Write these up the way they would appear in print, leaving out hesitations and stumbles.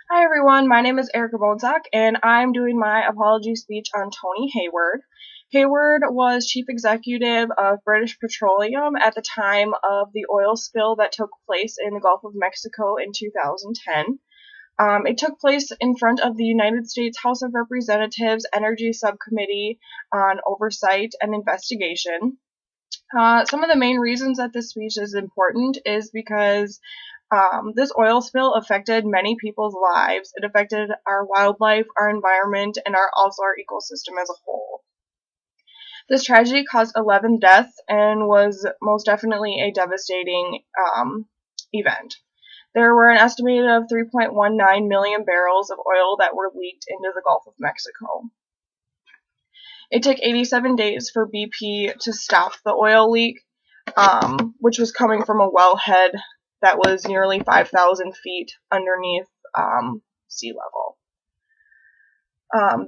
Hi everyone, my name is Erica Bonsack, and I'm doing my apology speech on Tony Hayward. Hayward was chief executive of British Petroleum at the time of the oil spill that took place in the Gulf of Mexico in 2010. It took place in front of the United States House of Representatives Energy Subcommittee on Oversight and Investigation. Some of the main reasons that this speech is important is because this oil spill affected many people's lives. It affected our wildlife, our environment, and also our ecosystem as a whole. This tragedy caused 11 deaths and was most definitely a devastating event. There were an estimated of 3.19 million barrels of oil that were leaked into the Gulf of Mexico. It took 87 days for BP to stop the oil leak, which was coming from a wellhead that was nearly 5,000 feet underneath sea level.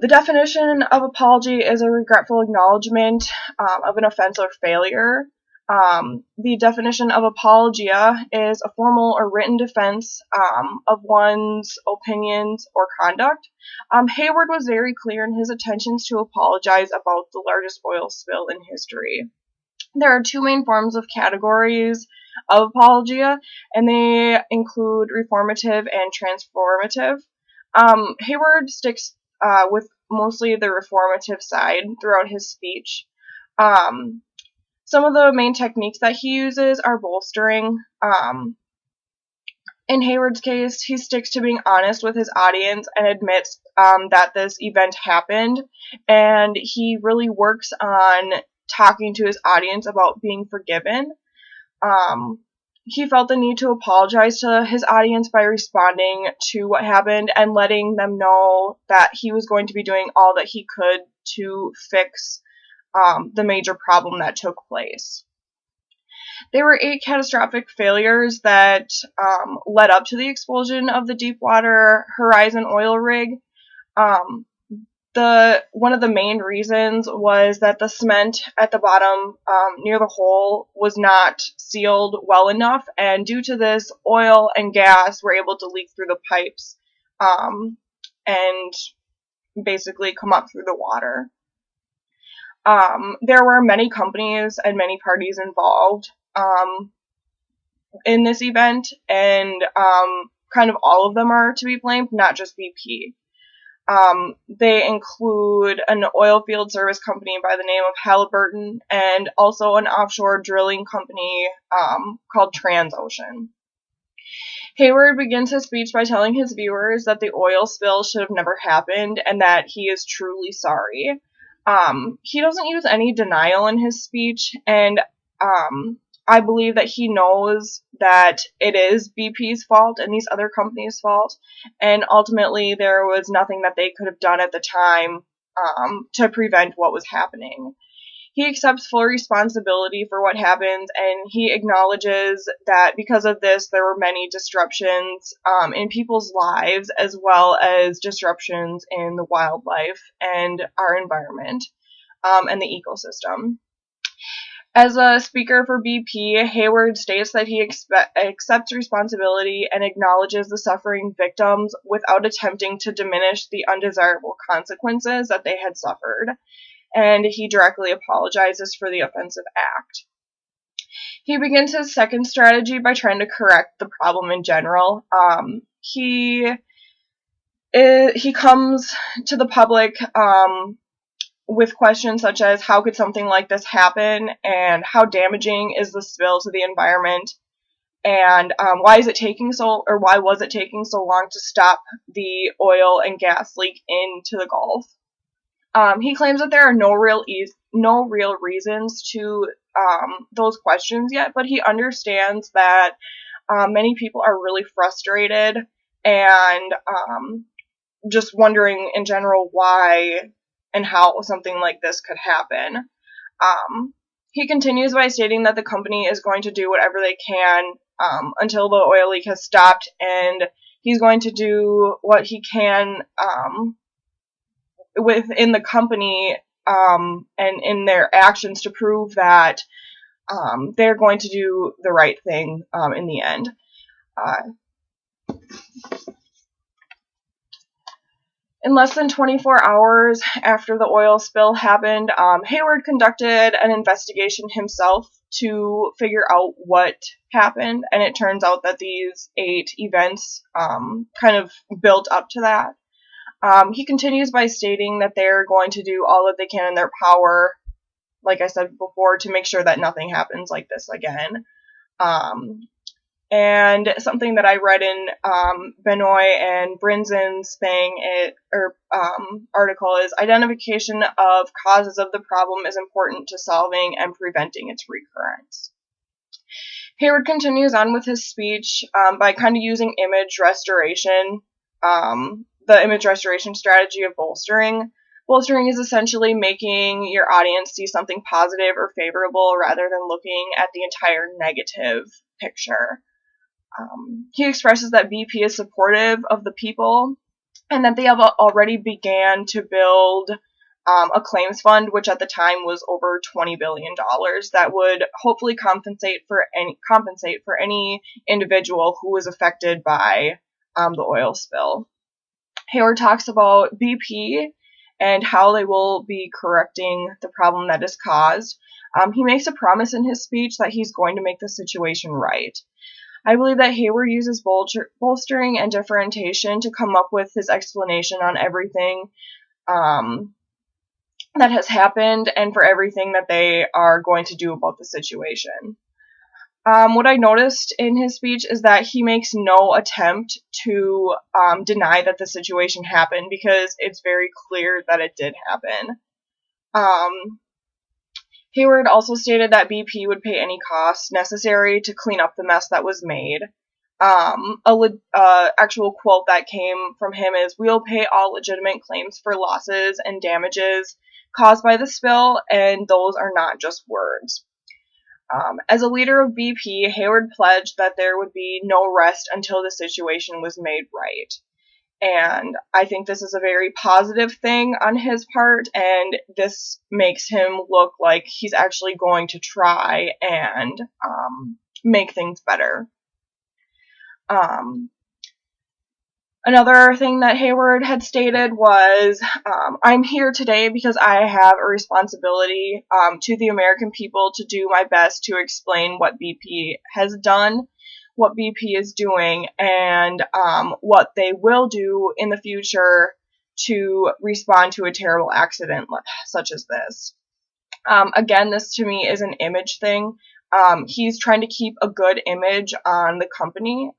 The definition of apology is a regretful acknowledgement of an offense or failure. The definition of apologia is a formal or written defense of one's opinions or conduct. Hayward was very clear in his intentions to apologize about the largest oil spill in history. There are two main forms of categories of apologia, and they include reformative and transformative. Hayward sticks with mostly the reformative side throughout his speech. Some of the main techniques that he uses are bolstering. In Hayward's case, he sticks to being honest with his audience and admits that this event happened, and he really works on talking to his audience about being forgiven. He felt the need to apologize to his audience by responding to what happened and letting them know that he was going to be doing all that he could to fix the major problem that took place. There were 8 catastrophic failures that led up to the explosion of the Deepwater Horizon oil rig. One of the main reasons was that the cement at the bottom near the hole was not sealed well enough, and due to this, oil and gas were able to leak through the pipes and basically come up through the water. There were many companies and many parties involved in this event, and kind of all of them are to be blamed, not just BP. They include an oil field service company by the name of Halliburton and also an offshore drilling company called Transocean. Hayward begins his speech by telling his viewers that the oil spill should have never happened and that he is truly sorry. He doesn't use any denial in his speech, and I believe that he knows that it is BP's fault and these other companies' fault, and ultimately there was nothing that they could have done at the time to prevent what was happening. He accepts full responsibility for what happened, and he acknowledges that because of this, there were many disruptions in people's lives, as well as disruptions in the wildlife and our environment and the ecosystem. As a speaker for BP, Hayward states that he accepts responsibility and acknowledges the suffering victims without attempting to diminish the undesirable consequences that they had suffered, and he directly apologizes for the offensive act. He begins his second strategy by trying to correct the problem in general. He comes to the public with questions such as how could something like this happen, and how damaging is the spill to the environment, and why was it taking so long to stop the oil and gas leak into the Gulf. He claims that there are no real reasons to those questions yet, but he understands that many people are really frustrated and just wondering in general why and how something like this could happen. He continues by stating that the company is going to do whatever they can until the oil leak has stopped, and he's going to do what he can within the company and in their actions to prove that they're going to do the right thing in the end. In less than 24 hours after the oil spill happened, Hayward conducted an investigation himself to figure out what happened, and it turns out that these 8 events kind of built up to that. He continues by stating that they're going to do all that they can in their power, like I said before, to make sure that nothing happens like this again. And something that I read in Benoit and Brinzen's article is identification of causes of the problem is important to solving and preventing its recurrence. Hayward continues on with his speech by kind of using image restoration, the image restoration strategy of bolstering. Bolstering is essentially making your audience see something positive or favorable rather than looking at the entire negative picture. He expresses that BP is supportive of the people and that they have already began to build a claims fund, which at the time was over $20 billion, that would hopefully compensate for any individual who was affected by the oil spill. Hayward talks about BP and how they will be correcting the problem that is caused. He makes a promise in his speech that he's going to make the situation right. I believe that Hayward uses bolstering and differentiation to come up with his explanation on everything that has happened and for everything that they are going to do about the situation. What I noticed in his speech is that he makes no attempt to deny that the situation happened because it's very clear that it did happen. Hayward also stated that BP would pay any costs necessary to clean up the mess that was made. Actual quote that came from him is, "We'll pay all legitimate claims for losses and damages caused by the spill, and those are not just words." As a leader of BP, Hayward pledged that there would be no rest until the situation was made right. And I think this is a very positive thing on his part, and this makes him look like he's actually going to try and make things better. Another thing that Hayward had stated was, "I'm here today because I have a responsibility to the American people to do my best to explain what BP has done, what BP is doing, and what they will do in the future to respond to a terrible accident such as this." Again, this to me is an image thing. He's trying to keep a good image on the company.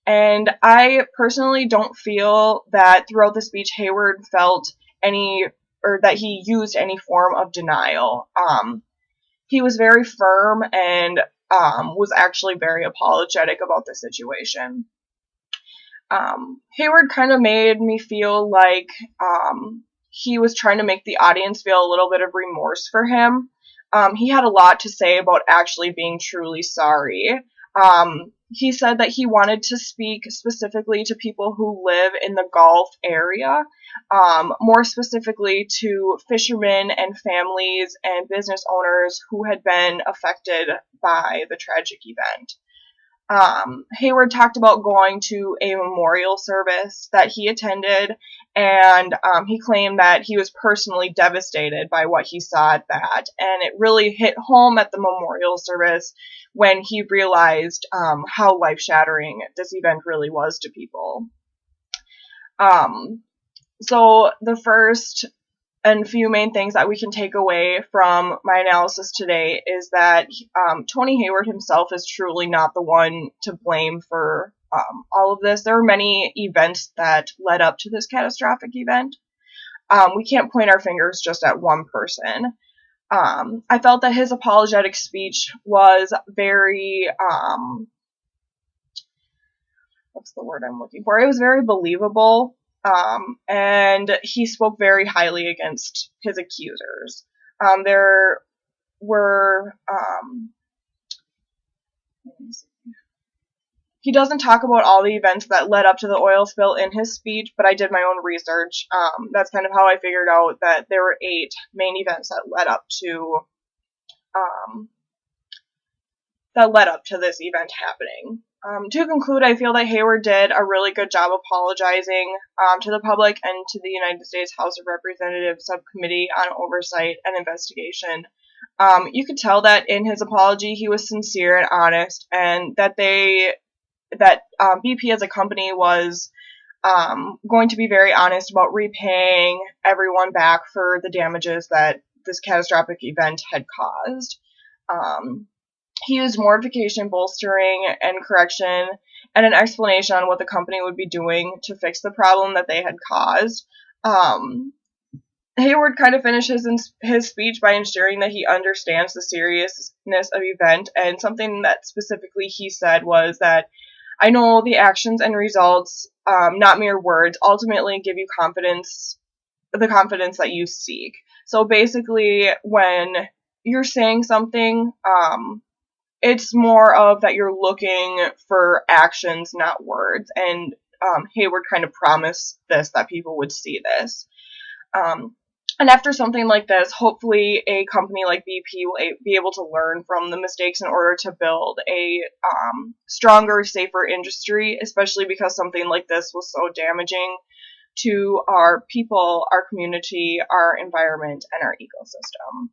And I personally don't feel that throughout the speech Hayward felt that he used any form of denial. He was very firm and was actually very apologetic about the situation. Hayward kind of made me feel like he was trying to make the audience feel a little bit of remorse for him. He had a lot to say about actually being truly sorry. He said that he wanted to speak specifically to people who live in the Gulf area, more specifically to fishermen and families and business owners who had been affected by the tragic event. Hayward talked about going to a memorial service that he attended, and he claimed that he was personally devastated by what he saw at that, and it really hit home at the memorial service when he realized how life-shattering this event really was to people. So the first and few main things that we can take away from my analysis today is that Tony Hayward himself is truly not the one to blame for all of this. There were many events that led up to this catastrophic event. We can't point our fingers just at one person. I felt that his apologetic speech was very, what's the word I'm looking for? It was very believable. And he spoke very highly against his accusers. There were, he doesn't talk about all the events that led up to the oil spill in his speech, but I did my own research. That's kind of how I figured out that there were 8 main events that led up to this event happening. To conclude, I feel that Hayward did a really good job apologizing to the public and to the United States House of Representatives Subcommittee on Oversight and Investigation. You could tell that in his apology he was sincere and honest, and that BP as a company was going to be very honest about repaying everyone back for the damages that this catastrophic event had caused. Um, he used mortification, bolstering, and correction, and an explanation on what the company would be doing to fix the problem that they had caused. Um, Hayward kind of finishes his speech by ensuring that he understands the seriousness of the event, and something that specifically he said was that I know the actions and results, not mere words, ultimately give you confidence, the confidence that you seek. So basically, when you're saying something, it's more of that you're looking for actions, not words. And Hayward kind of promised this, that people would see this. Um, and after something like this, hopefully a company like BP will be able to learn from the mistakes in order to build a stronger, safer industry, especially because something like this was so damaging to our people, our community, our environment, and our ecosystem.